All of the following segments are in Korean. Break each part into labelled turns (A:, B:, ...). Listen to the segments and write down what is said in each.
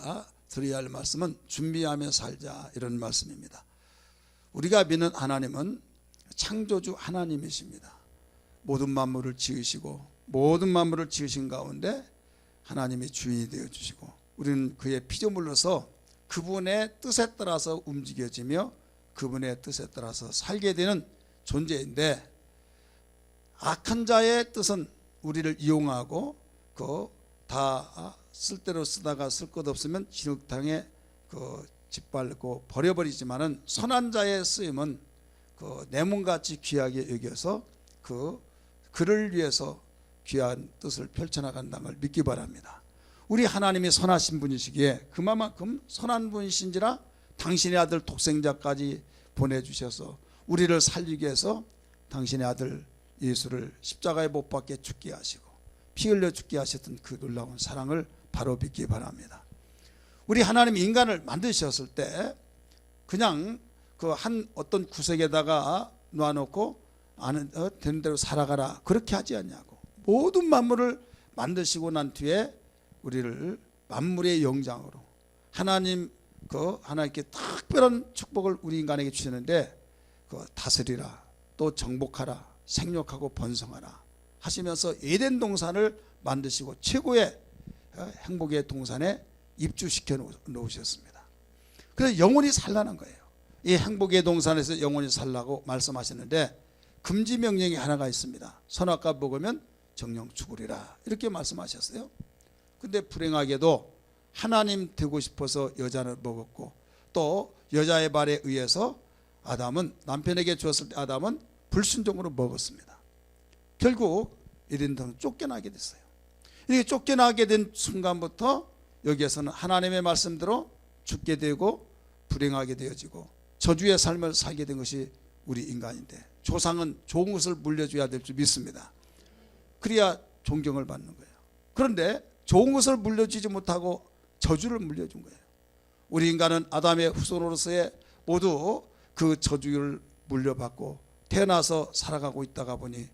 A: 우리가 드려야 할 말씀은 준비하며 살자, 이런 말씀입니다. 우리가 믿는 하나님은 창조주 하나님이십니다. 모든 만물을 지으시고 모든 만물을 지으신 가운데 하나님이 주인이 되어주시고 우리는 그의 피조물로서 그분의 뜻에 따라서 움직여지며 그분의 뜻에 따라서 살게 되는 존재인데, 악한 자의 뜻은 우리를 이용하고 다 쓸대로 쓰다가 쓸 것 없으면 진흙탕에 짓밟고 버려버리지만은, 선한 자의 쓰임은 내 몸같이 귀하게 여겨서 그를 위해서 귀한 뜻을 펼쳐나간다는 걸 믿기 바랍니다. 우리 하나님이 선하신 분이시기에 그만큼 선한 분이신지라 당신의 아들 독생자까지 보내주셔서 우리를 살리기 위해서 당신의 아들 예수를 십자가에 못 박게 죽게 하시고 피 흘려 죽게 하셨던 그 놀라운 사랑을 바로 믿기 바랍니다. 우리 하나님이 인간을 만드셨을 때 그냥 어떤 구석에다가 놔놓고 되는 대로 살아가라, 그렇게 하지 않냐고. 모든 만물을 만드시고 난 뒤에 우리를 만물의 영장으로 하나님께 특별한 축복을 우리 인간에게 주시는데, 다스리라, 또 정복하라, 생육하고 번성하라 하시면서 에덴 동산을 만드시고 최고의 행복의 동산에 입주시켜 놓으셨습니다. 그래서 영원히 살라는 거예요. 이 행복의 동산에서 영원히 살라고 말씀하셨는데, 금지 명령이 하나가 있습니다. 선악과 먹으면 정령 죽으리라, 이렇게 말씀하셨어요. 근데 불행하게도 하나님 되고 싶어서 여자를 먹었고, 또 여자의 말에 의해서 남편에게 주었을 때 아담은 불순종으로 먹었습니다. 결국 에덴동산은 쫓겨나게 됐어요. 이렇게 쫓겨나게 된 순간부터 여기에서는 하나님의 말씀대로 죽게 되고 불행하게 되어지고 저주의 삶을 살게 된 것이 우리 인간인데, 조상은 좋은 것을 물려줘야 될 줄 믿습니다. 그래야 존경을 받는 거예요. 그런데 좋은 것을 물려주지 못하고 저주를 물려준 거예요. 우리 인간은 아담의 후손으로서의 모두 그 저주를 물려받고 태어나서 살아가고 있다가 보니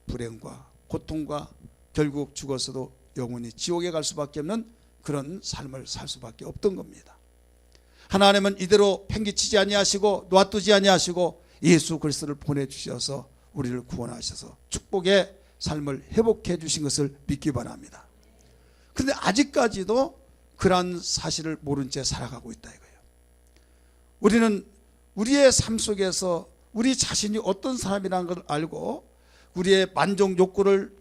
A: 불행과 고통과 결국 죽어서도 영원히 지옥에 갈 수밖에 없는 그런 삶을 살 수밖에 없던 겁니다. 하나님은 이대로 팽개치지 아니하시고 놔두지 아니하시고 예수 그리스도를 보내주셔서 우리를 구원하셔서 축복의 삶을 회복해 주신 것을 믿기 바랍니다. 그런데 아직까지도 그러한 사실을 모른 채 살아가고 있다 이거예요. 우리는 우리의 삶 속에서 우리 자신이 어떤 사람이라는 걸 알고 우리의 만족 욕구를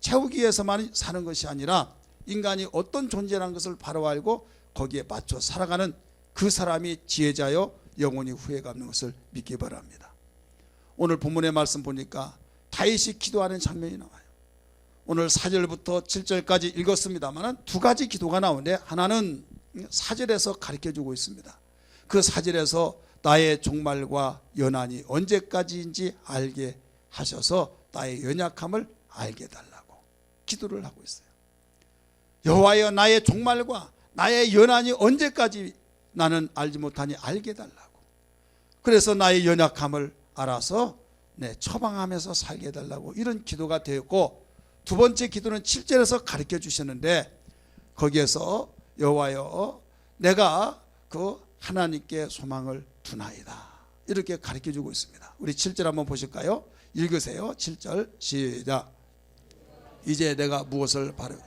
A: 채우기 위해서만 사는 것이 아니라 인간이 어떤 존재라는 것을 바로 알고 거기에 맞춰 살아가는 그 사람이 지혜자요 영원히 후회가 없는 것을 믿기 바랍니다. 오늘 본문의 말씀 보니까 다윗이 기도하는 장면이 나와요. 오늘 4절부터 7절까지 읽었습니다만 두 가지 기도가 나오는데, 하나는 4절에서 가르쳐주고 있습니다. 그 4절에서 나의 종말과 연한이 언제까지인지 알게 하셔서 나의 연약함을 알게 달라고 기도를 하고 있어요. 여호와여, 나의 종말과 나의 연한이 언제까지 나는 알지 못하니 알게 달라고. 그래서 나의 연약함을 알아서 처방하면서 살게 해달라고, 이런 기도가 되었고, 두 번째 기도는 7절에서 가르쳐 주셨는데, 거기에서 여호와여, 내가 하나님께 소망을 두나이다, 이렇게 가르쳐 주고 있습니다. 우리 7절 한번 보실까요? 읽으세요. 7절 시작. 이제 내가 무엇을 바르고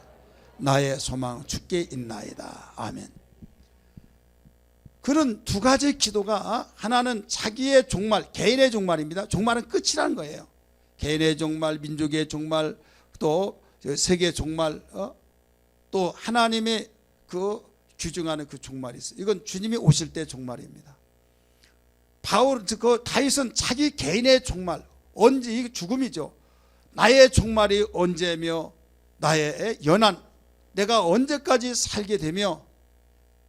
A: 나의 소망 주께 있나이다. 아멘. 그런 두 가지 기도가, 하나는 자기의 종말, 개인의 종말입니다. 종말은 끝이라는 거예요. 개인의 종말, 민족의 종말, 또 세계의 종말, 또 하나님의 규정하는 그 종말이 있어요. 이건 주님이 오실 때 종말입니다. 다윗은 자기 개인의 종말, 언제, 이게 죽음이죠. 나의 종말이 언제며 나의 연한, 내가 언제까지 살게 되며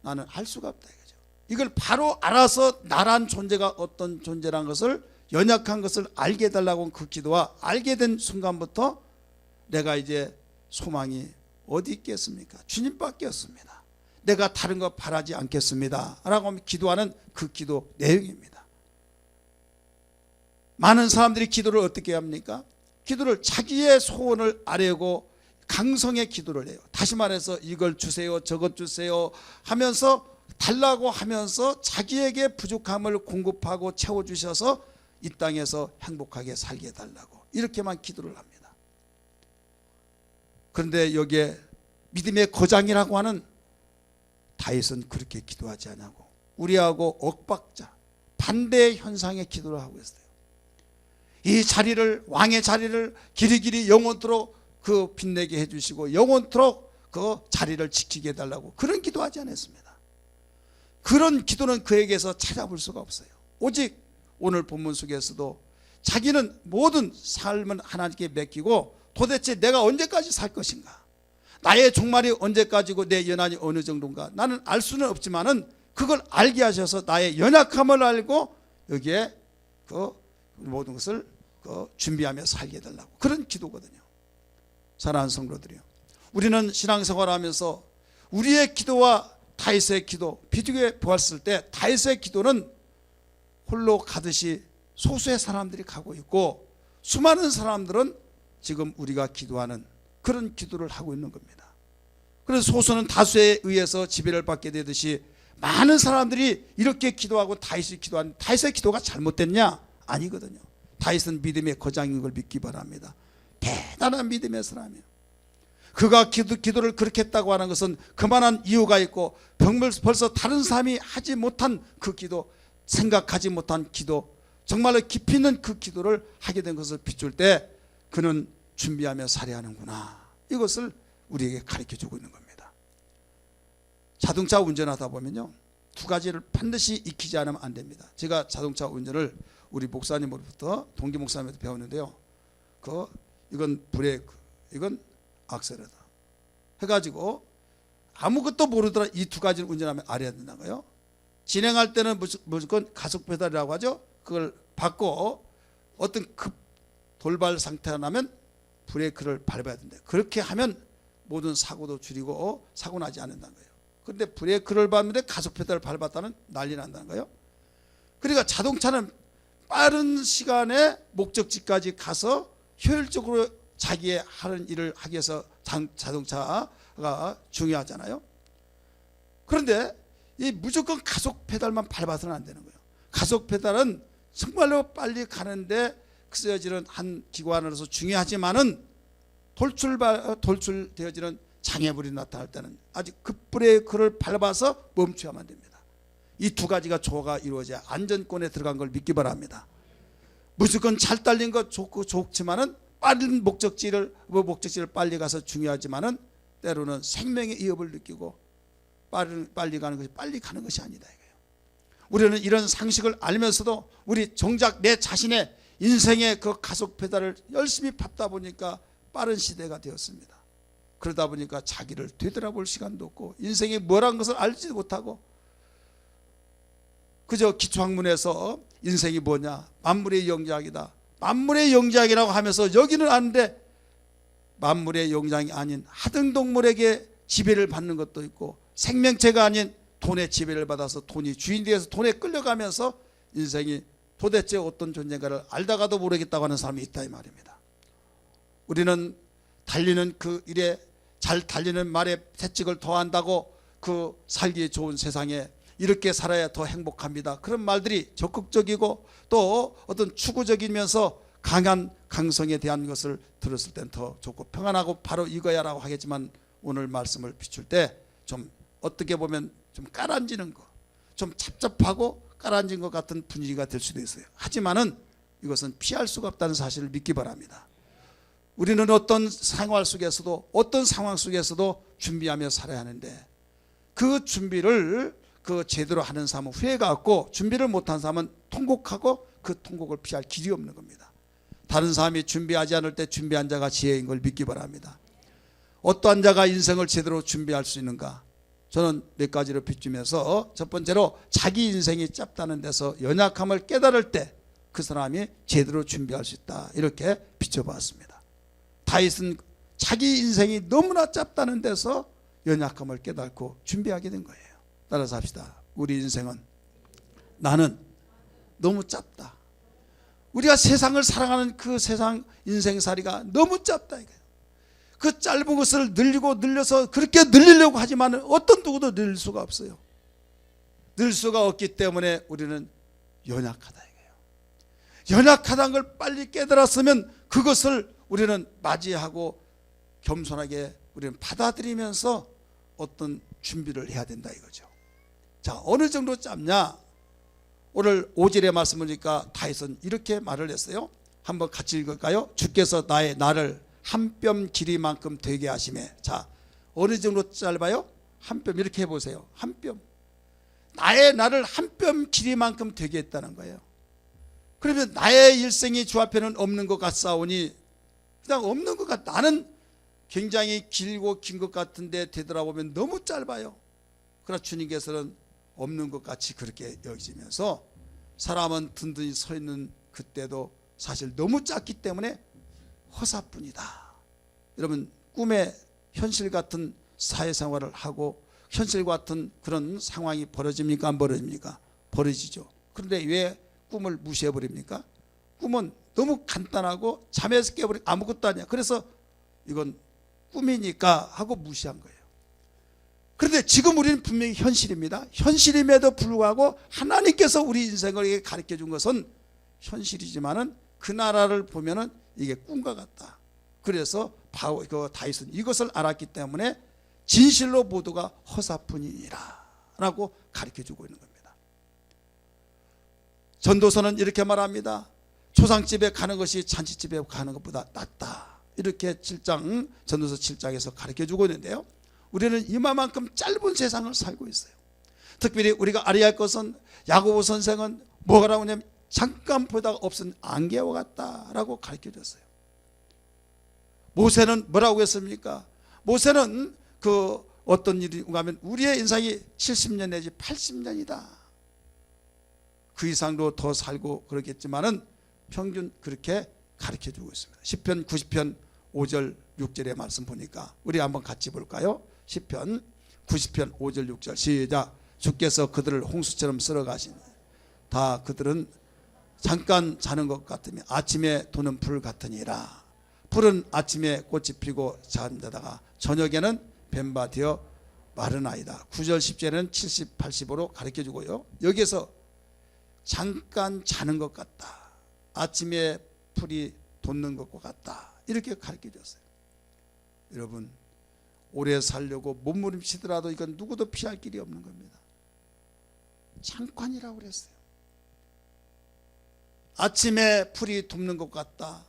A: 나는 알 수가 없다 이거죠. 이걸 바로 알아서 나란 존재가 어떤 존재란 것을, 연약한 것을 알게 해달라고 그 기도와 알게 된 순간부터 내가 이제 소망이 어디 있겠습니까? 주님밖에 없습니다. 내가 다른 거 바라지 않겠습니다 라고 기도하는 그 기도 내용입니다. 많은 사람들이 기도를 어떻게 합니까? 기도를 자기의 소원을 아뢰고 강성의 기도를 해요. 다시 말해서 이걸 주세요, 저것 주세요 하면서 달라고 하면서 자기에게 부족함을 공급하고 채워주셔서 이 땅에서 행복하게 살게 해달라고 이렇게만 기도를 합니다. 그런데 여기에 믿음의 거장이라고 하는 다윗은 그렇게 기도하지 않냐고 우리하고 엇박자 반대의 현상의 기도를 하고 있어요. 이 자리를 왕의 자리를 길이길이 영원토록 그 빛내게 해주시고 영원토록 그 자리를 지키게 해달라고 그런 기도하지 않았습니다. 그런 기도는 그에게서 찾아볼 수가 없어요. 오직 오늘 본문 속에서도 자기는 모든 삶은 하나님께 맡기고 도대체 내가 언제까지 살 것인가, 나의 종말이 언제까지고 내 연한이 어느 정도인가 나는 알 수는 없지만은 그걸 알게 하셔서 나의 연약함을 알고 여기에 그 모든 것을 준비하며 살게 해달라고 그런 기도거든요. 사랑하는 성도들이요, 우리는 신앙생활하면서 우리의 기도와 다윗의 기도 비교해 보았을 때 다윗의 기도는 홀로 가듯이 소수의 사람들이 가고 있고 수많은 사람들은 지금 우리가 기도하는 그런 기도를 하고 있는 겁니다. 그래서 소수는 다수에 의해서 지배를 받게 되듯이 많은 사람들이 이렇게 기도하고 다윗이 기도하는 다윗의 기도가 잘못됐냐? 아니거든요. 다윗은 믿음의 거장인 걸 믿기 바랍니다. 대단한 믿음의 사람이에요. 그가 기도를 그렇게 했다고 하는 것은 그만한 이유가 있고 벌써 다른 사람이 하지 못한 그 기도, 생각하지 못한 기도, 정말로 깊이 있는 그 기도를 하게 된 것을 비출 때 그는 준비하며 살아야하는구나, 이것을 우리에게 가르쳐주고 있는 겁니다. 자동차 운전하다 보면요, 두 가지를 반드시 익히지 않으면 안 됩니다. 제가 자동차 운전을 우리 목사님으로부터 동기 목사님한테 배웠는데요, 이건 브레이크, 이건 악셀러다 해가지고 아무것도 모르더라 이 두 가지를 운전하면 알아야 된다고요. 진행할 때는 무조건 가속 페달이라고 하죠. 그걸 받고 어떤 급 돌발 상태가 나면 브레이크를 밟아야 된다. 그렇게 하면 모든 사고도 줄이고 사고 나지 않는다는 거예요. 그런데 브레이크를 밟는데 가속 페달을 밟았다는 난리 난다는 거예요. 그러니까 자동차는 빠른 시간에 목적지까지 가서 효율적으로 자기의 하는 일을 하기 위해서 자동차가 중요하잖아요. 그런데 이 무조건 가속 페달만 밟아서는 안 되는 거예요. 가속 페달은 정말로 빨리 가는데 쓰여지는 한 기관으로서 중요하지만은 돌출되어지는 장애물이 나타날 때는 아주 급브레이크를 밟아서 멈춰야만 됩니다. 이 두 가지가 조화가 이루어져야 안전권에 들어간 걸 믿기 바랍니다. 무조건 잘 달린 거 좋지만은 빠른 목적지를 빨리 가서 중요하지만은 때로는 생명의 위협을 느끼고 빨리 가는 것이 아니다 이거예요. 우리는 이런 상식을 알면서도 우리 정작 내 자신의 인생의 그 가속 페달을 열심히 밟다 보니까 빠른 시대가 되었습니다. 그러다 보니까 자기를 되돌아볼 시간도 없고 인생이 뭐란 것을 알지도 못하고 그저 기초학문에서 인생이 뭐냐, 만물의 영장이다, 만물의 영장이라고 하면서 여기는 아는데 만물의 영장이 아닌 하등동물에게 지배를 받는 것도 있고 생명체가 아닌 돈의 지배를 받아서 돈이 주인 되어서 돈에 끌려가면서 인생이 도대체 어떤 존재인가를 알다가도 모르겠다고 하는 사람이 있다 이 말입니다. 우리는 달리는 그 일에 잘 달리는 말에 채찍을 더한다고 그 살기 좋은 세상에 이렇게 살아야 더 행복합니다, 그런 말들이 적극적이고 또 어떤 추구적이면서 강한 강성에 대한 것을 들었을 땐 더 좋고 평안하고 바로 이거야라고 하겠지만 오늘 말씀을 비출 때 좀 어떻게 보면 좀 깔아앉는 거, 좀 잡잡하고 깔아앉은 것 같은 분위기가 될 수도 있어요. 하지만은 이것은 피할 수가 없다는 사실을 믿기 바랍니다. 우리는 어떤 생활 속에서도 어떤 상황 속에서도 준비하며 살아야 하는데 그 준비를 제대로 하는 사람은 후회가 없고 준비를 못한 사람은 통곡하고 그 통곡을 피할 길이 없는 겁니다. 다른 사람이 준비하지 않을 때 준비한 자가 지혜인 걸 믿기 바랍니다. 어떠한 자가 인생을 제대로 준비할 수 있는가? 저는 몇 가지로 비추면서 첫 번째로 자기 인생이 짧다는 데서 연약함을 깨달을 때 그 사람이 제대로 준비할 수 있다, 이렇게 비춰봤습니다. 다윗은 자기 인생이 너무나 짧다는 데서 연약함을 깨닫고 준비하게 된 거예요. 따라서 합시다. 우리 인생은 나는 너무 짧다. 우리가 세상을 사랑하는 그 세상 인생살이가 너무 짧다 이거예요. 그 짧은 것을 늘리고 늘려서 그렇게 늘리려고 하지만 어떤 누구도 늘 수가 없어요. 늘 수가 없기 때문에 우리는 연약하다 이거예요. 연약하다는 걸 빨리 깨달았으면 그것을 우리는 맞이하고 겸손하게 우리는 받아들이면서 어떤 준비를 해야 된다 이거죠. 자, 어느 정도 짧냐? 오늘 5절의 말씀 보니까 다윗은 이렇게 말을 했어요. 한번 같이 읽을까요? 주께서 나를 한 뼘 길이만큼 되게 하시매. 자, 어느 정도 짧아요? 한 뼘. 이렇게 해보세요. 한 뼘. 나를 한 뼘 길이만큼 되게 했다는 거예요. 그러면 나의 일생이 주 앞에는 없는 것 같사오니, 그냥 없는 것 같다. 나는 굉장히 길고 긴 것 같은데 되돌아보면 너무 짧아요. 그러나 주님께서는 없는 것 같이 그렇게 여기시면서 사람은 든든히 서 있는 그때도 사실 너무 작기 때문에 허사뿐이다. 여러분, 꿈에 현실 같은 사회생활을 하고 현실 같은 그런 상황이 벌어집니까? 안 벌어집니까? 벌어지죠. 그런데 왜 꿈을 무시해버립니까? 꿈은 너무 간단하고 잠에서 깨버리고 아무것도 아니야. 그래서 이건 꿈이니까 하고 무시한 거예요. 그런데 지금 우리는 분명히 현실입니다. 현실임에도 불구하고 하나님께서 우리 인생을 가르쳐 준 것은 현실이지만은 그 나라를 보면은 이게 꿈과 같다. 그래서 다윗은 이것을 알았기 때문에 진실로 모두가 허사뿐이니라 라고 가르쳐 주고 있는 겁니다. 전도서는 이렇게 말합니다. 초상집에 가는 것이 잔치집에 가는 것보다 낫다. 이렇게 전도서 7장에서 가르쳐 주고 있는데요. 우리는 이만큼 짧은 세상을 살고 있어요. 특별히 우리가 알아야 할 것은 야고보 선생은 뭐라고 하냐면 잠깐 보다가 없은 안개와 같다라고 가르쳐 줬어요. 모세는 뭐라고 했습니까? 모세는 그 어떤 일이 가면 우리의 인생이 70년 내지 80년이다. 그 이상도 더 살고 그러겠지만은 평균 그렇게 가르쳐 주고 있습니다. 시편 90편 5절 6절의 말씀 보니까 우리 한번 같이 볼까요? 시편 90편 5절 6절 시작. 주께서 그들을 홍수처럼 쓸어가시니 다 그들은 잠깐 자는 것 같으며 아침에 도는 불 같으니라. 풀은 아침에 꽃이 피고 잠자다가 저녁에는 뱀바 되어 마르나이다. 9절 10절에는 70, 80으로 가르쳐 주고요. 여기에서 잠깐 자는 것 같다. 아침에 풀이 돋는 것과 같다. 이렇게 가르쳐 줬어요. 여러분, 오래 살려고 몸부림치더라도 이건 누구도 피할 길이 없는 겁니다. 잠깐이라고 그랬어요. 아침에 풀이 돋는 것 같다.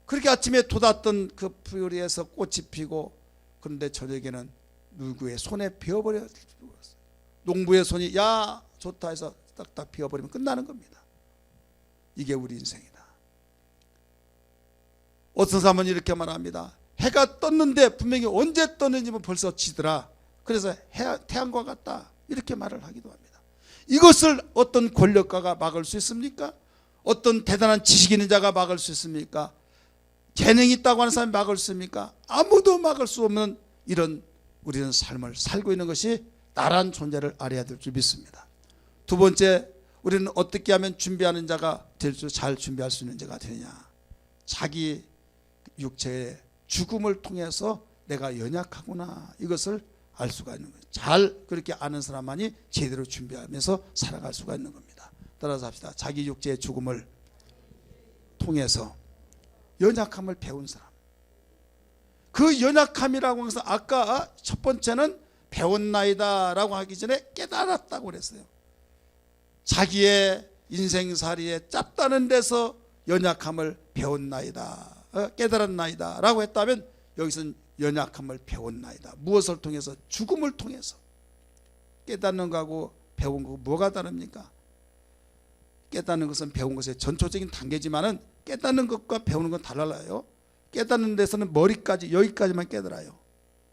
A: 그렇게 아침에 돋았던 그 풀에서 꽃이 피고 그런데 저녁에는 누구의 손에 베어버려 죽었어요. 농부의 손이 야 좋다 해서 딱딱 베어버리면 끝나는 겁니다. 이게 우리 인생이다. 어떤 사람은 이렇게 말합니다. 해가 떴는데 분명히 언제 떴는지 벌써 지더라. 그래서 태양과 같다. 이렇게 말을 하기도 합니다. 이것을 어떤 권력가가 막을 수 있습니까? 어떤 대단한 지식 있는 자가 막을 수 있습니까? 재능이 있다고 하는 사람이 막을 수 있습니까? 아무도 막을 수 없는 이런 우리는 삶을 살고 있는 것이 나란 존재를 알아야 될 줄 믿습니다. 두 번째, 우리는 어떻게 하면 준비하는 자가 될 수, 잘 준비할 수 있는 자가 되느냐? 자기 육체의 죽음을 통해서 내가 연약하구나 이것을 알 수가 있는 거예요. 잘 그렇게 아는 사람만이 제대로 준비하면서 살아갈 수가 있는 겁니다. 따라서 합시다. 자기 육체의 죽음을 통해서 연약함을 배운 사람. 그 연약함이라고 해서 아까 첫 번째는 배웠나이다 라고 하기 전에 깨달았다고 그랬어요. 자기의 인생살이에 짭다는 데서 연약함을 배웠나이다, 깨달았나이다 라고 했다면 여기서는 연약함을 배웠나이다. 무엇을 통해서? 죽음을 통해서. 깨닫는 거하고 배운 거 뭐가 다릅니까? 깨닫는 것은 배운 것의 전초적인 단계지만은 깨닫는 것과 배우는 건 달라요. 깨닫는 데서는 머리까지 여기까지만 깨달아요.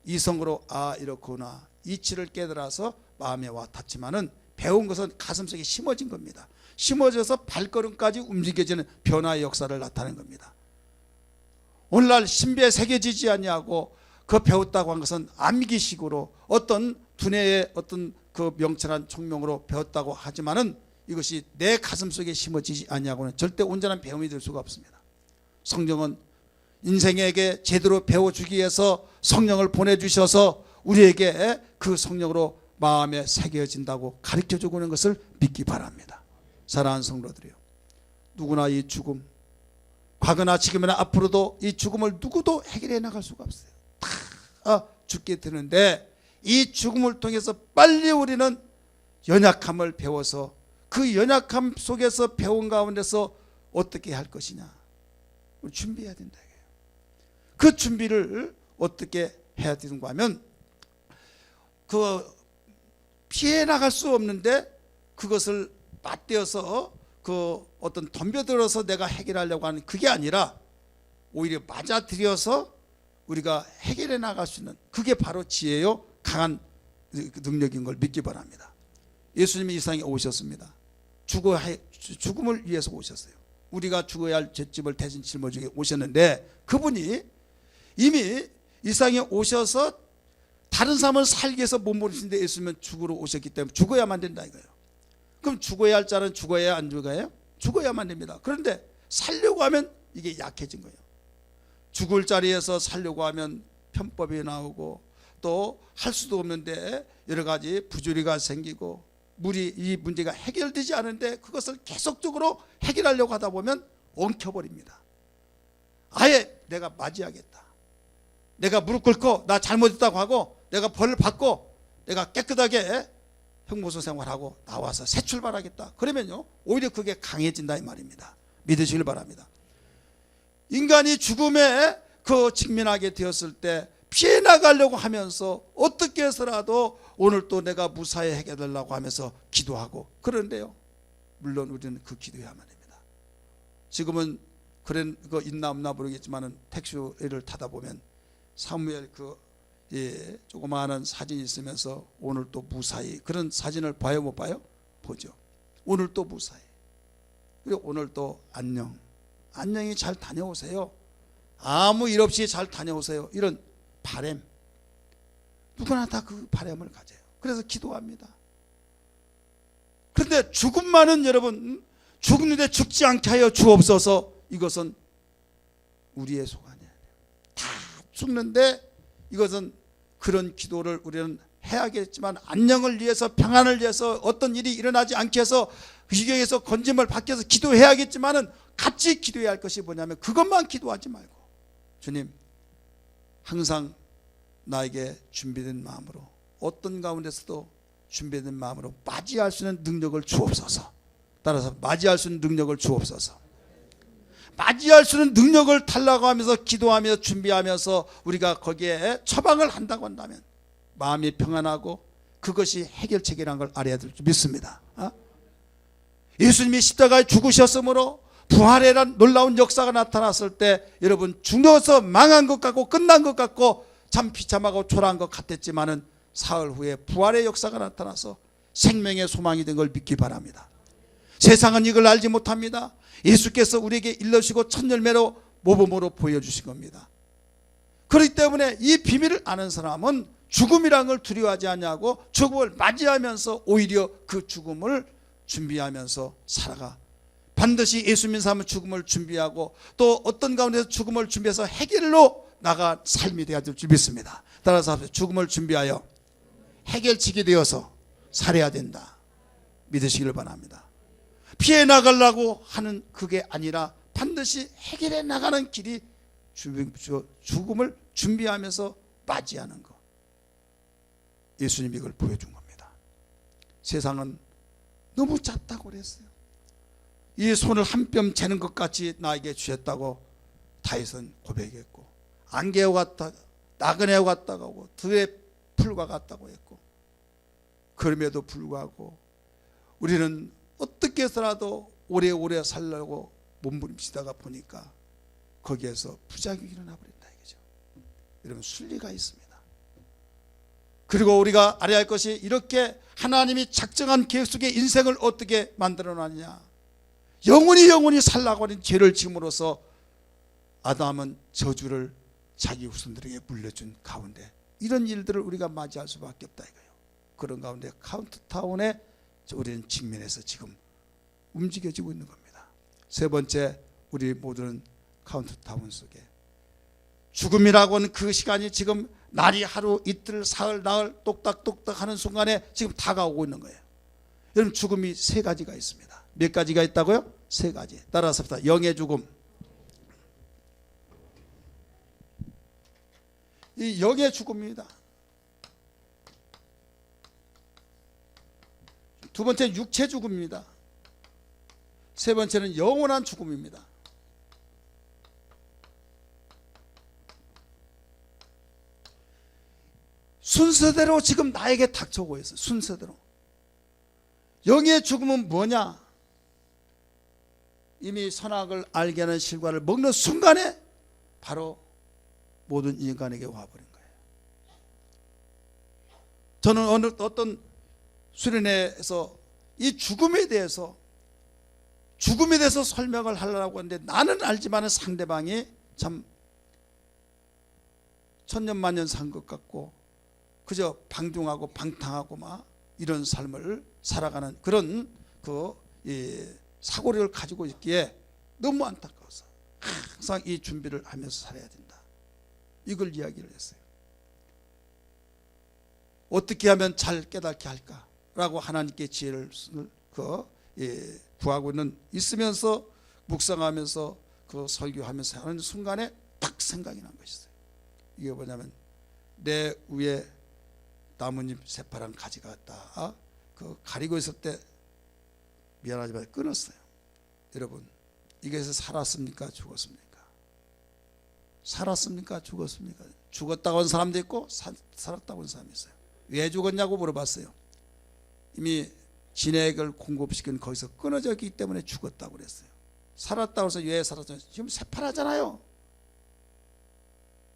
A: 이성으로 아 이렇구나 이치를 깨달아서 마음에 와 닿지만은 배운 것은 가슴속에 심어진 겁니다. 심어져서 발걸음까지 움직여지는 변화의 역사를 나타낸 겁니다. 오늘날 신비에 새겨지지 않냐고 그 배웠다고 한 것은 암기식으로 어떤 두뇌의 어떤 그 명철한 총명으로 배웠다고 하지만은 이것이 내 가슴속에 심어지지 않냐고는 절대 온전한 배움이 될 수가 없습니다. 성경은 인생에게 제대로 배워주기 위해서 성령을 보내주셔서 우리에게 그 성령으로 마음에 새겨진다고 가르쳐주고 있는 것을 믿기 바랍니다. 사랑하는 성도들이요, 누구나 이 죽음, 과거나 지금이나 앞으로도 이 죽음을 누구도 해결해 나갈 수가 없어요. 다 죽게 되는데 이 죽음을 통해서 빨리 우리는 연약함을 배워서 그 연약함 속에서 배운 가운데서 어떻게 할 것이냐, 준비해야 된다. 그 준비를 어떻게 해야 되는가 하면, 그 피해 나갈 수 없는데 그것을 맞대어서 그 어떤 덤벼들어서 내가 해결하려고 하는 그게 아니라 오히려 맞아들여서 우리가 해결해 나갈 수 있는, 그게 바로 지혜요 강한 능력인 걸 믿기 바랍니다. 예수님이 이 세상에 오셨습니다. 죽음을 위해서 오셨어요. 우리가 죽어야 할 죄집을 대신 짊어지게 오셨는데, 그분이 이미 이 세상에 오셔서 다른 삶을 살기 위해서 몸부림치는데 예수님은 죽으러 오셨기 때문에 죽어야만 된다 이거예요. 그럼 죽어야 할 자는 죽어야 안 죽어요? 죽어야만 됩니다. 그런데 살려고 하면 이게 약해진 거예요. 죽을 자리에서 살려고 하면 편법이 나오고 또 할 수도 없는데 여러 가지 부조리가 생기고 이 문제가 해결되지 않은데 그것을 계속적으로 해결하려고 하다 보면 엉켜버립니다. 아예 내가 맞이하겠다, 내가 무릎 꿇고 나 잘못했다고 하고 내가 벌을 받고 내가 깨끗하게 형무소 생활하고 나와서 새 출발하겠다, 그러면요 오히려 그게 강해진다 이 말입니다. 믿으시길 바랍니다. 인간이 죽음에 직면하게 되었을 때 피해 나가려고 하면서 어떻게 해서라도 오늘 또 내가 무사히 해결하려고 하면서 기도하고 그런데요, 물론 우리는 그 기도해야만 됩니다. 지금은 그런 거 있나 없나 모르겠지만은 택시를 타다 보면 사무엘 조그마한 사진이 있으면서 오늘 또 무사히, 그런 사진을 봐요 못 봐요? 보죠. 오늘 또 무사히, 그리고 오늘 또 안녕히 잘 다녀오세요, 아무 일 없이 잘 다녀오세요, 이런 바람, 누구나 다 그 바람을 가져요. 그래서 기도합니다. 그런데 죽음만은 여러분, 죽는데 죽지 않게 하여 주옵소서, 이것은 우리의 소관이 아니에요. 다 죽는데 이것은 그런 기도를 우리는 해야겠지만, 안녕을 위해서, 평안을 위해서, 어떤 일이 일어나지 않게 해서 위기에서 건짐을 받기 위해서 기도해야겠지만은 같이 기도해야 할 것이 뭐냐면, 그것만 기도하지 말고 주님 항상 나에게 준비된 마음으로, 어떤 가운데서도 준비된 마음으로 맞이할 수 있는 능력을 주옵소서. 따라서 맞이할 수 있는 능력을 주옵소서. 맞이할 수 있는 능력을 달라고 하면서 기도하며 준비하면서 우리가 거기에 처방을 한다고 한다면 마음이 평안하고 그것이 해결책이라는 걸 알아야 될 줄 믿습니다. 예수님이 십자가에 죽으셨으므로 부활이란 놀라운 역사가 나타났을 때 여러분, 죽어서 망한 것 같고 끝난 것 같고 참 비참하고 초라한 것 같았지만은 사흘 후에 부활의 역사가 나타나서 생명의 소망이 된 걸 믿기 바랍니다. 세상은 이걸 알지 못합니다. 예수께서 우리에게 일러주시고 첫 열매로 모범으로 보여주신 겁니다. 그렇기 때문에 이 비밀을 아는 사람은 죽음이라는 걸 두려워하지 않냐고 죽음을 맞이하면서 오히려 그 죽음을 준비하면서 살아가. 반드시 예수 믿는 사람은 죽음을 준비하고 또 어떤 가운데서 죽음을 준비해서 해결로 나가 삶이 되어야 될 줄 믿습니다. 따라서 죽음을 준비하여 해결책이 되어서 살아야 된다, 믿으시기를 바랍니다. 피해 나가려고 하는 그게 아니라 반드시 해결해 나가는 길이 죽음을 준비하면서 맞이하는 것. 예수님이 이걸 보여준 겁니다. 세상은 너무 작다고 그랬어요. 이 손을 한 뼘 재는 것 같이 나에게 주셨다고 다윗은 고백했고, 안개와 같다, 나그네와 같다고 하고 들의 풀과 같다고 했고, 그럼에도 불구하고 우리는 어떻게 해서라도 오래오래 살려고 몸부림치다가 보니까 거기에서 부작용이 일어나 버린다 이거죠. 여러분, 순리가 있습니다. 그리고 우리가 알아야 할 것이, 이렇게 하나님이 작정한 계획 속에 인생을 어떻게 만들어 놨냐, 영원히 살라고 하는 죄를 지음으로써 아담은 저주를 자기 후손들에게 물려준 가운데 이런 일들을 우리가 맞이할 수밖에 없다 이거예요. 그런 가운데 카운트다운에 우리는 직면해서 지금 움직여지고 있는 겁니다. 세 번째, 우리 모두는 카운트다운 속에 죽음이라고 하는 그 시간이 지금 날이 하루 이틀 사흘 나흘 똑딱똑딱 하는 순간에 지금 다가오고 있는 거예요. 여러분, 죽음이 세 가지가 있습니다. 몇 가지가 있다고요? 세 가지. 따라서 봅시다. 영의 죽음. 이 영의 죽음입니다. 두 번째 육체 죽음입니다. 세 번째는 영원한 죽음입니다. 순서대로 지금 나에게 닥쳐오고 있어요. 순서대로. 영의 죽음은 뭐냐? 이미 선악을 알게 하는 실과를 먹는 순간에 바로 모든 인간에게 와버린 거예요. 저는 어떤 수련회에서 이 죽음에 대해서 설명을 하려고 하는데, 나는 알지만 상대방이 참 천년만년 산 것 같고 그저 방종하고 방탕하고 막 이런 삶을 살아가는 그런 사고를 가지고 있기에 너무 안타까워서 항상 이 준비를 하면서 살아야 된다, 이걸 이야기를 했어요. 어떻게 하면 잘 깨닫게 할까라고 하나님께 지혜를 구하고 있으면서 묵상하면서 설교하면서 하는 순간에 딱 생각이 난 것이었어요. 이게 뭐냐면, 내 위에 나뭇잎 새파란 가지가 있다. 가리고 있을 때 미안하지만 끊었어요. 여러분, 이게서 살았습니까? 죽었습니까? 살았습니까? 죽었습니까? 죽었다고 하는 사람도 있고 살았다고 하는 사람이 있어요. 왜 죽었냐고 물어봤어요. 이미 진액을 공급시킨 거기서 끊어졌기 때문에 죽었다고 그랬어요. 살았다고 해서 왜 살았냐? 지금 새파랗잖아요.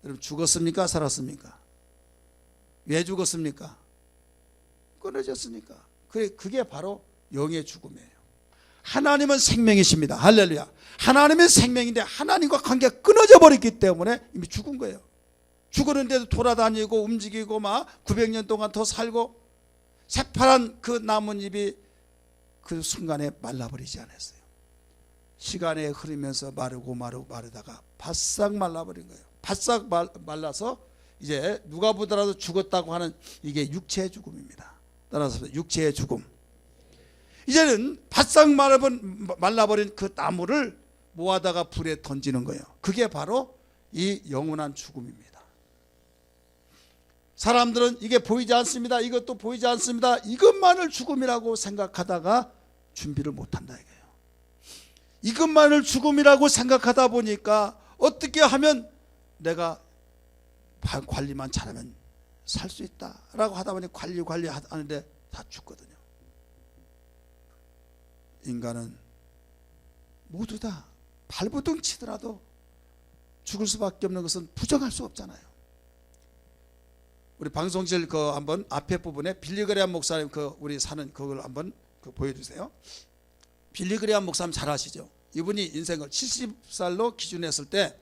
A: 여러분, 죽었습니까? 살았습니까? 왜 죽었습니까? 끊어졌으니까. 그게 바로 영의 죽음이에요. 하나님은 생명이십니다. 할렐루야. 하나님은 생명인데 하나님과 관계가 끊어져 버렸기 때문에 이미 죽은 거예요. 죽었는데도 돌아다니고 움직이고 막 900년 동안 더 살고, 새파란 그 나뭇잎이 그 순간에 말라버리지 않았어요. 시간에 흐르면서 마르다가 바싹 말라버린 거예요. 바싹 말라서 이제 누가 보더라도 죽었다고 하는, 이게 육체의 죽음입니다. 따라서 육체의 죽음. 이제는 바싹 말라버린 그 나무를 모아다가 불에 던지는 거예요. 그게 바로 이 영원한 죽음입니다. 사람들은 이게 보이지 않습니다, 이것도 보이지 않습니다, 이것만을 죽음이라고 생각하다가 준비를 못한다 이거예요. 이것만을 죽음이라고 생각하다 보니까 어떻게 하면 내가 관리만 잘하면 살 수 있다라고 하다 보니 관리 하는데 다 죽거든요. 인간은 모두 다 발버둥 치더라도 죽을 수밖에 없는 것은 부정할 수 없잖아요. 우리 방송실 한번 앞에 부분에 빌리그레암 목사님 우리 사는 그걸 한번 보여주세요. 빌리그레암 목사님 잘 아시죠? 이분이 인생을 70살로 기준했을 때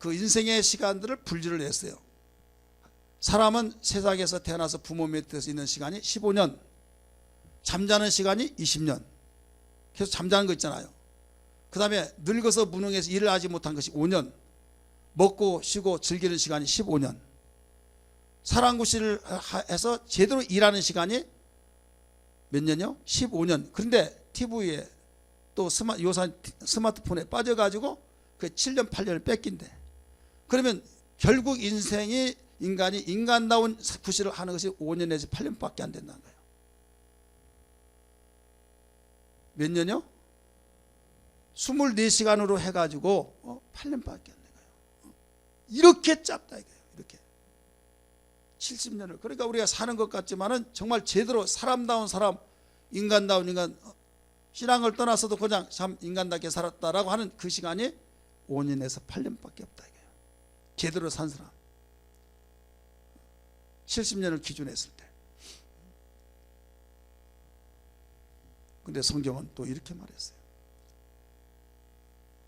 A: 그 인생의 시간들을 분류를 했어요. 사람은 세상에서 태어나서 부모 밑에서 있는 시간이 15년, 잠자는 시간이 20년, 계속 잠자는 거 있잖아요. 그 다음에 늙어서 무능해서 일을 하지 못한 것이 5년, 먹고 쉬고 즐기는 시간이 15년, 사랑구실을 해서 제대로 일하는 시간이 몇 년이요? 15년. 그런데 TV에 또 요새 스마트폰에 빠져가지고 그 7년 8년을 뺏긴대. 그러면 결국 인간이 인간다운 구실을 하는 것이 5년 내지 8년밖에 안 된다는 거예요. 몇 년이요? 24시간으로 해가지고 8년밖에 안 된 거예요. 이렇게 짧다 이거예요. 이렇게 70년을. 그러니까 우리가 사는 것 같지만은 정말 제대로 사람다운 사람, 인간다운 인간, 신앙을 떠나서도 그냥 참 인간답게 살았다라고 하는 그 시간이 5년에서 8년밖에 없다 이거예요. 제대로 산 사람 70년을 기준했을 때. 근데 성경은 또 이렇게 말했어요.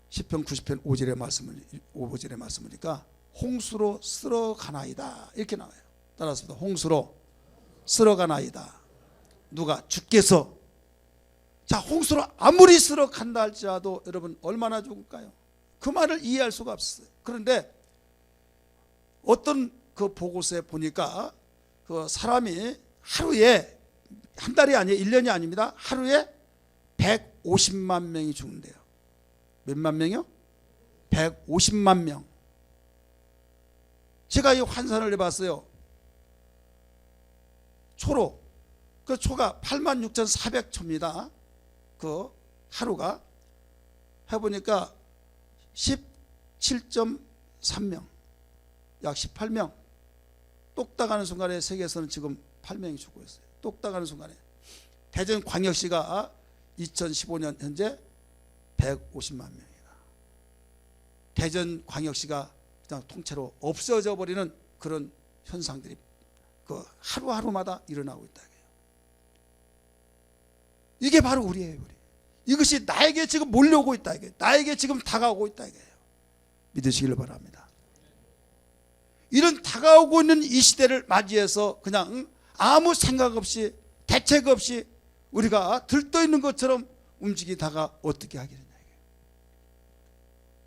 A: 시편 90편 5절의 말씀이니까 홍수로 쓸어가나이다 이렇게 나와요. 따라서 홍수로 쓸어가나이다. 누가? 주께서. 자, 홍수로 아무리 쓸어간다 할지라도 여러분 얼마나 죽을까요? 그 말을 이해할 수가 없어요. 그런데 어떤 그 보고서에 보니까 그 사람이 하루에, 한 달이 아니에요, 1년이 아닙니다. 하루에 150만 명이 죽는데요. 몇만 명이요? 150만 명. 제가 이 환산을 해봤어요. 초로, 그 초가 86,400초입니다. 그 하루가 해보니까 17.3명, 약 18명. 똑딱하는 순간에 세계에서는 지금 8명이 죽고 있어요. 똑딱하는 순간에. 대전광역시가 2015년 현재 150만 명이다. 대전광역시가 그냥 통째로 없어져 버리는 그런 현상들이 그 하루하루마다 일어나고 있다. 이게 바로 우리예요. 우리. 이것이 나에게 지금 몰려오고 있다. 나에게 지금 다가오고 있다. 믿으시길 바랍니다. 이런 다가오고 있는 이 시대를 맞이해서 그냥 아무 생각 없이, 대책 없이 우리가 들떠있는 것처럼 움직이다가 어떻게 하겠느냐.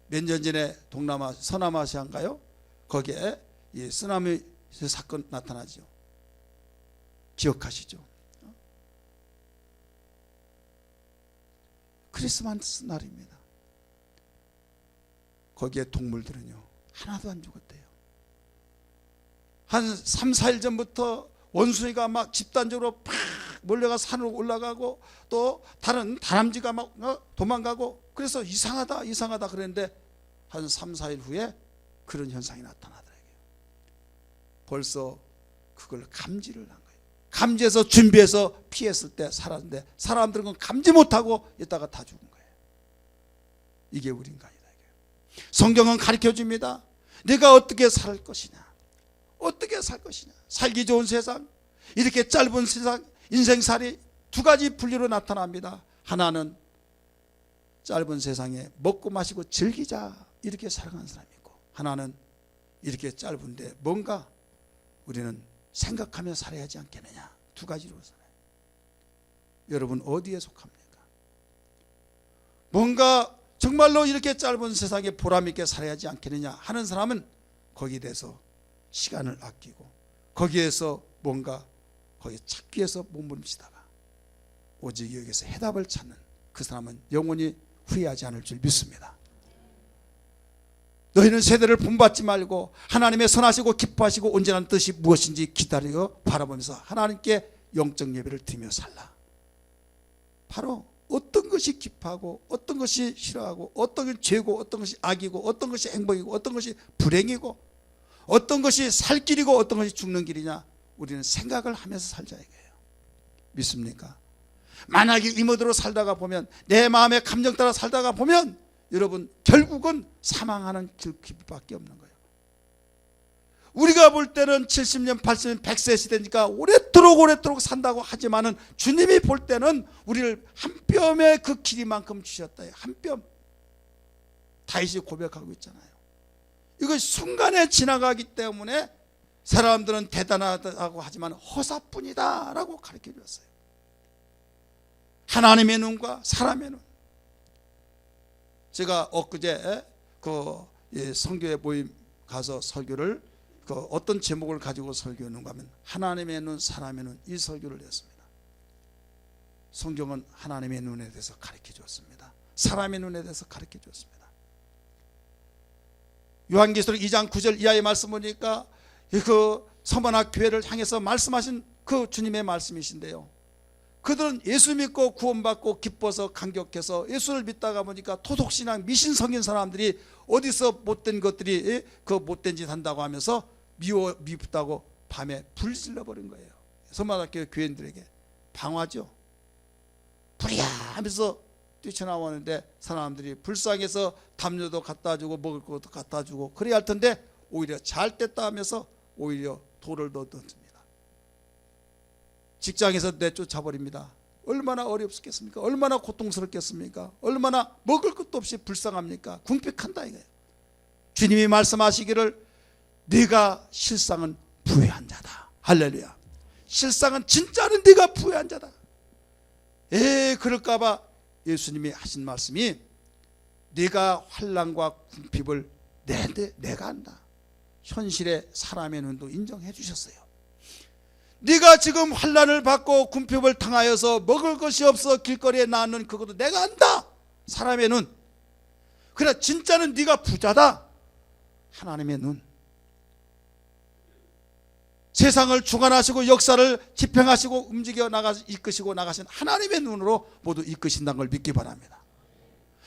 A: 몇 년 전에 동남아, 서남아시아인가요? 거기에 이 쓰나미 사건 나타나죠. 기억하시죠? 크리스마스 날입니다. 거기에 동물들은요, 하나도 안 죽었대요. 한 3, 4일 전부터 원숭이가 막 집단적으로 팍 몰려가 산으로 올라가고, 또 다른 다람쥐가 막 도망가고, 그래서 이상하다 그랬는데 한 3, 4일 후에 그런 현상이 나타나더라고요. 벌써 그걸 감지를 한 거예요. 감지해서 준비해서 피했을 때 살았는데, 사람들은 그건 감지 못하고 있다가 다 죽은 거예요. 이게 우리 인간이다. 성경은 가르쳐 줍니다. 네가 어떻게 살 것이냐, 어떻게 살 것이냐. 살기 좋은 세상, 이렇게 짧은 세상, 인생살이 두 가지 분류로 나타납니다. 하나는 짧은 세상에 먹고 마시고 즐기자, 이렇게 살아가는 사람이 있고, 하나는 이렇게 짧은데 뭔가 우리는 생각하며 살아야 하지 않겠느냐. 두 가지로 살아요. 여러분 어디에 속합니까? 뭔가 정말로 이렇게 짧은 세상에 보람있게 살아야 하지 않겠느냐 하는 사람은 거기에 대해서 시간을 아끼고, 거기에서 뭔가 거기 찾기 위해서 몸부림치다가 오직 여기에서 해답을 찾는 그 사람은 영원히 후회하지 않을 줄 믿습니다. 너희는 세대를 본받지 말고 하나님의 선하시고 기뻐하시고 온전한 뜻이 무엇인지 기다리고 바라보면서 하나님께 영적 예배를 드리며 살라. 바로 어떤 것이 기뻐하고 어떤 것이 싫어하고, 어떤 것이 죄고 어떤 것이 악이고, 어떤 것이 행복이고 어떤 것이 불행이고, 어떤 것이 살 길이고 어떤 것이 죽는 길이냐, 우리는 생각을 하면서 살자 이거예요. 믿습니까? 만약에 이 모드로 살다가 보면, 내 마음의 감정 따라 살다가 보면 여러분 결국은 사망하는 길밖에 없는 거예요. 우리가 볼 때는 70년, 80년, 100세 시대니까 오랫도록 산다고 하지만은 주님이 볼 때는 우리를 한 뼘의 그 길이만큼 주셨다. 한 뼘. 다윗이 고백하고 있잖아요. 이거 순간에 지나가기 때문에 사람들은 대단하다고 하지만 허사뿐이다 라고 가르쳐 주었어요. 하나님의 눈과 사람의 눈. 제가 엊그제 그 선교회 모임 가서 설교를, 그 어떤 제목을 가지고 설교했는가 하면 하나님의 눈, 사람의 눈, 이 설교를 했습니다. 성경은 하나님의 눈에 대해서 가르쳐 주었습니다. 사람의 눈에 대해서 가르쳐 주었습니다. 요한계시록 2장 9절 이하의 말씀 보니까 그 서머나 교회를 향해서 말씀하신 그 주님의 말씀이신데요, 그들은 예수 믿고 구원받고 기뻐서 감격해서 예수를 믿다가 보니까 토속신앙 미신성인 사람들이 어디서 못된 것들이 그 못된 짓 한다고 하면서 미웠다고 밤에 불 질러버린 거예요. 서머나교회 교인들에게 방화죠. 불이야 하면서 뛰쳐나오는데 사람들이 불쌍해서 담요도 갖다 주고 먹을 것도 갖다 주고 그래야 할 텐데 오히려 잘 됐다 하면서 오히려 돌을 더 던집니다. 직장에서 내쫓아버립니다. 얼마나 어렵겠습니까? 얼마나 고통스럽겠습니까? 얼마나 먹을 것도 없이 불쌍합니까? 궁핍한다 이거예요. 주님이 말씀하시기를 네가 실상은 부유한 자다. 할렐루야. 실상은 진짜는 네가 부유한 자다. 그럴까봐 예수님이 하신 말씀이 네가 환난과 궁핍을 내가 안다. 현실의 사람의 눈도 인정해 주셨어요. 네가 지금 환난을 받고 궁핍을 당하여서 먹을 것이 없어 길거리에 나앉는 그것도 내가 안다. 사람의 눈. 그러나 진짜는 네가 부자다. 하나님의 눈. 세상을 주관하시고 역사를 집행하시고 움직여 나가 이끄시고 나가신 하나님의 눈으로 모두 이끄신다는 걸 믿기 바랍니다.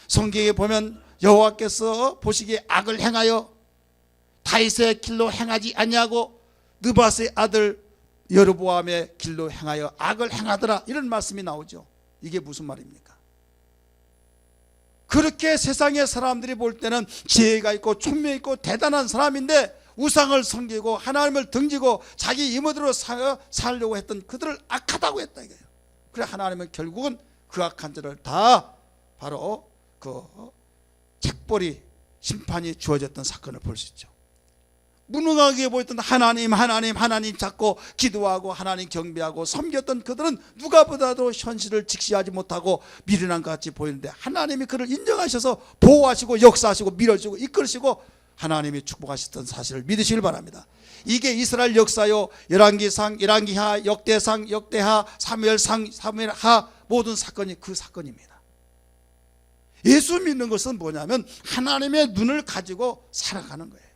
A: 성경에 보면 여호와께서 보시기에 악을 행하여 다윗의 길로 행하지 아니하고 느밧의 아들 여로보암의 길로 행하여 악을 행하더라, 이런 말씀이 나오죠. 이게 무슨 말입니까? 그렇게 세상의 사람들이 볼 때는 지혜가 있고 총명 있고 대단한 사람인데 우상을 섬기고 하나님을 등지고 자기 이모대로 살려고 했던 그들을 악하다고 했다 이거예요. 그래 하나님은 결국은 그 악한 자를 다 바로 그 책벌이 심판이 주어졌던 사건을 볼 수 있죠. 무능하게 보였던 하나님 찾고 기도하고 하나님 경배하고 섬겼던 그들은 누가 보다도 현실을 직시하지 못하고 미련한 것 같이 보이는데 하나님이 그를 인정하셔서 보호하시고 역사하시고 밀어주고 이끌으시고 하나님이 축복하셨던 사실을 믿으시길 바랍니다. 이게 이스라엘 역사요. 열왕기상, 열왕기하, 역대상, 역대하, 사무엘상, 사무엘하 모든 사건이 그 사건입니다. 예수 믿는 것은 뭐냐면 하나님의 눈을 가지고 살아가는 거예요.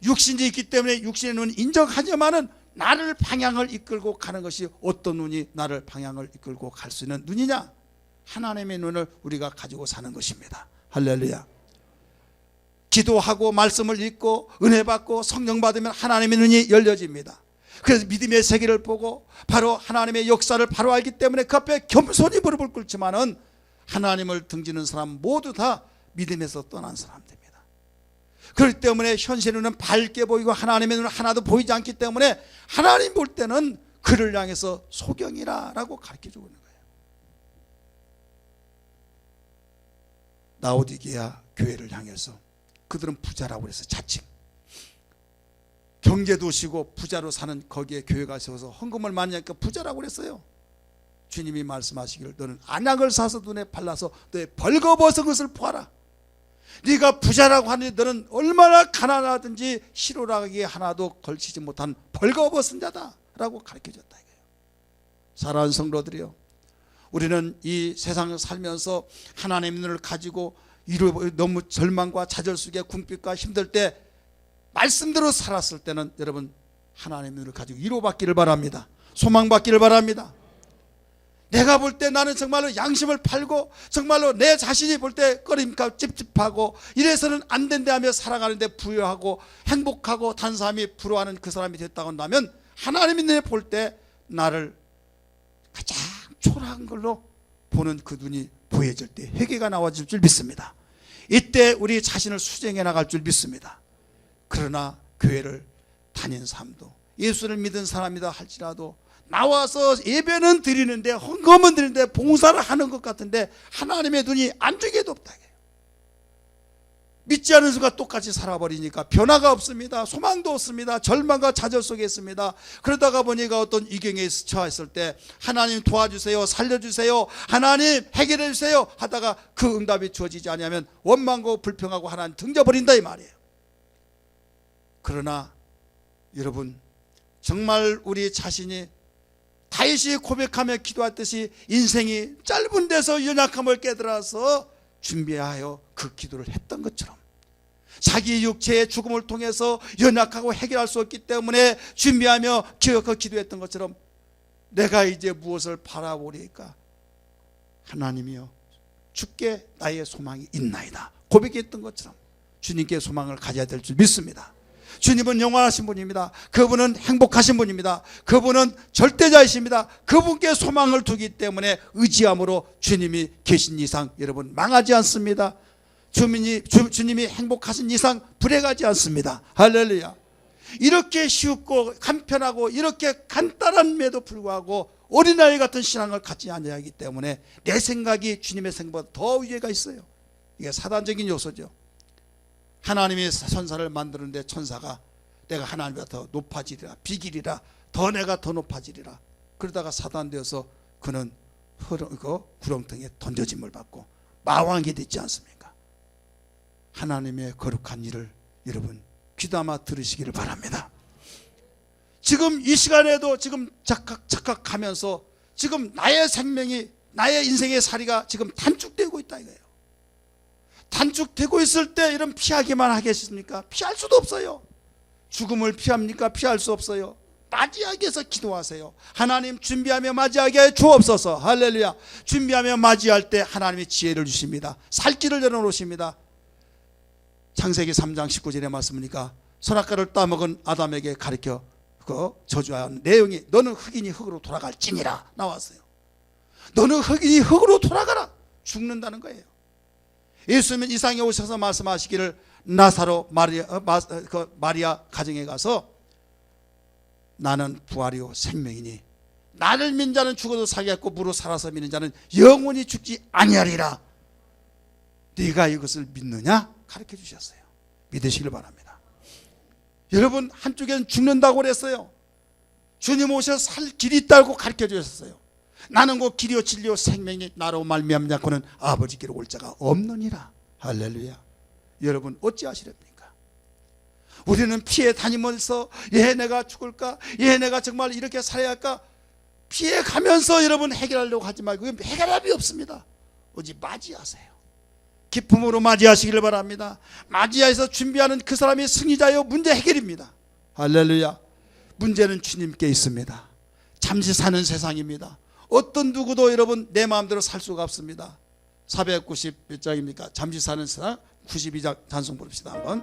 A: 육신이 있기 때문에 육신의 눈은 인정하지만은 나를 방향을 이끌고 가는 것이 어떤 눈이 나를 방향을 이끌고 갈 수 있는 눈이냐? 하나님의 눈을 우리가 가지고 사는 것입니다. 할렐루야. 기도하고 말씀을 읽고 은혜 받고 성령 받으면 하나님의 눈이 열려집니다. 그래서 믿음의 세계를 보고 바로 하나님의 역사를 바로 알기 때문에 그 앞에 겸손히 무릎을 꿇지만은 하나님을 등지는 사람 모두 다 믿음에서 떠난 사람들입니다. 그렇기 때문에 현실의 눈은 밝게 보이고 하나님의 눈은 하나도 보이지 않기 때문에 하나님 볼 때는 그를 향해서 소경이라고 가르쳐주고 있는 거예요. 라오디게아 교회를 향해서 그들은 부자라고 그래서 자칭 경제도시고 부자로 사는 거기에 교회가 세워서 헌금을 많이 하니까 부자라고 그랬어요. 주님이 말씀하시기를 너는 안약을 사서 눈에 발라서 너의 벌거벗은 것을 보아라. 네가 부자라고 하니 너는 얼마나 가난하든지 희로라기에 하나도 걸치지 못한 벌거벗은 자다 라고 가르쳐줬다 이거예요. 사랑하는 성도들이요, 우리는 이 세상을 살면서 하나님의 눈을 가지고 너무 절망과 좌절 속에 궁핍과 힘들 때 말씀대로 살았을 때는 여러분 하나님의 눈을 가지고 위로받기를 바랍니다. 소망받기를 바랍니다. 내가 볼 때 나는 정말로 양심을 팔고 정말로 내 자신이 볼 때 꺼림까 찝찝하고 이래서는 안 된다 하며 살아가는데 부유하고 행복하고 단사함이 부러워하는 그 사람이 됐다고 한다면 하나님이 내 볼 때 나를 가장 초라한 걸로 보는 그 눈이 보여질 때 회개가 나와질 줄 믿습니다. 이때 우리 자신을 수정해 나갈 줄 믿습니다. 그러나 교회를 다닌 삶도 예수를 믿은 사람이다 할지라도 나와서 예배는 드리는데 헌금은 드리는데 봉사를 하는 것 같은데 하나님의 눈이 안쪽에도 없다. 믿지 않은 수가 똑같이 살아버리니까 변화가 없습니다. 소망도 없습니다. 절망과 좌절 속에 있습니다. 그러다가 보니까 어떤 위경에 처했을 때 하나님 도와주세요, 살려주세요, 하나님 해결해 주세요 하다가 그 응답이 주어지지 않으면 원망하고 불평하고 하나님 등져버린다 이 말이에요. 그러나 여러분 정말 우리 자신이 다윗이 고백하며 기도했듯이 인생이 짧은 데서 연약함을 깨달아서 준비하여 그 기도를 했던 것처럼 자기 육체의 죽음을 통해서 연약하고 해결할 수 없기 때문에 준비하며 그 기도했던 것처럼 내가 이제 무엇을 바라보리까 하나님이여 주께 나의 소망이 있나이다 고백했던 것처럼 주님께 소망을 가져야 될 줄 믿습니다. 주님은 영원하신 분입니다. 그분은 행복하신 분입니다. 그분은 절대자이십니다. 그분께 소망을 두기 때문에 의지함으로 주님이 계신 이상 여러분 망하지 않습니다. 주님이 행복하신 이상 불행하지 않습니다. 할렐루야. 이렇게 쉽고 간편하고 이렇게 간단함에도 불구하고 어린아이 같은 신앙을 갖지 않아야하기 때문에 내 생각이 주님의 생각보다 더 위에가 있어요. 이게 사단적인 요소죠. 하나님이 천사를 만드는데 천사가 내가 하나님보다 더 높아지리라 비기리라 내가 더 높아지리라 그러다가 사단 되어서 그는 구렁텅이에 던져짐을 받고 마왕이 됐지 않습니까? 하나님의 거룩한 일을 여러분 귀담아 들으시기를 바랍니다. 지금 이 시간에도 지금 착각하면서 지금 나의 생명이, 나의 인생의 살이가 지금 단축되고 있다 이거예요. 단축되고 있을 때 이런 피하기만 하겠습니까? 피할 수도 없어요. 죽음을 피합니까? 피할 수 없어요. 맞이하기 위해서 기도하세요. 하나님 준비하며 맞이하게 해 주옵소서. 할렐루야. 준비하며 맞이할 때 하나님이 지혜를 주십니다. 살 길을 열어놓으십니다. 창세기 3장 19절의 말씀이니까 선악과를 따먹은 아담에게 가르쳐 그 저주한 내용이 너는 흑인이 흑으로 돌아갈지니라 나왔어요. 너는 흑인이 흑으로 돌아가라. 죽는다는 거예요. 예수님은 이 세상에 오셔서 말씀하시기를 나사로 마리아 가정에 가서 나는 부활이요 생명이니 나를 믿는 자는 죽어도 살겠고 무릇 살아서 믿는 자는 영원히 죽지 아니하리라. 네가 이것을 믿느냐? 가르쳐 주셨어요. 믿으시길 바랍니다. 여러분, 한쪽에는 죽는다고 그랬어요. 주님 오셔서 살 길이 있다고 가르쳐 주셨어요. 나는 곧 길이요 진리요 생명이 나로 말미암지 않고는 아버지께로 올 자가 없느니라. 할렐루야. 여러분 어찌하시렵니까? 우리는 피해 다니면서 내가 죽을까? 내가 정말 이렇게 살아야 할까? 피해 가면서 여러분 해결하려고 하지 말고 해결함이 없습니다. 오직 맞이하세요. 기쁨으로 맞이하시기를 바랍니다. 맞이해서 준비하는 그 사람이 승리자요 문제 해결입니다. 할렐루야. 문제는 주님께 있습니다. 잠시 사는 세상입니다. 어떤 누구도 여러분 내 마음대로 살 수가 없습니다. 490몇 장입니까? 잠시 사는 세상 92장 단송 부릅시다 한번.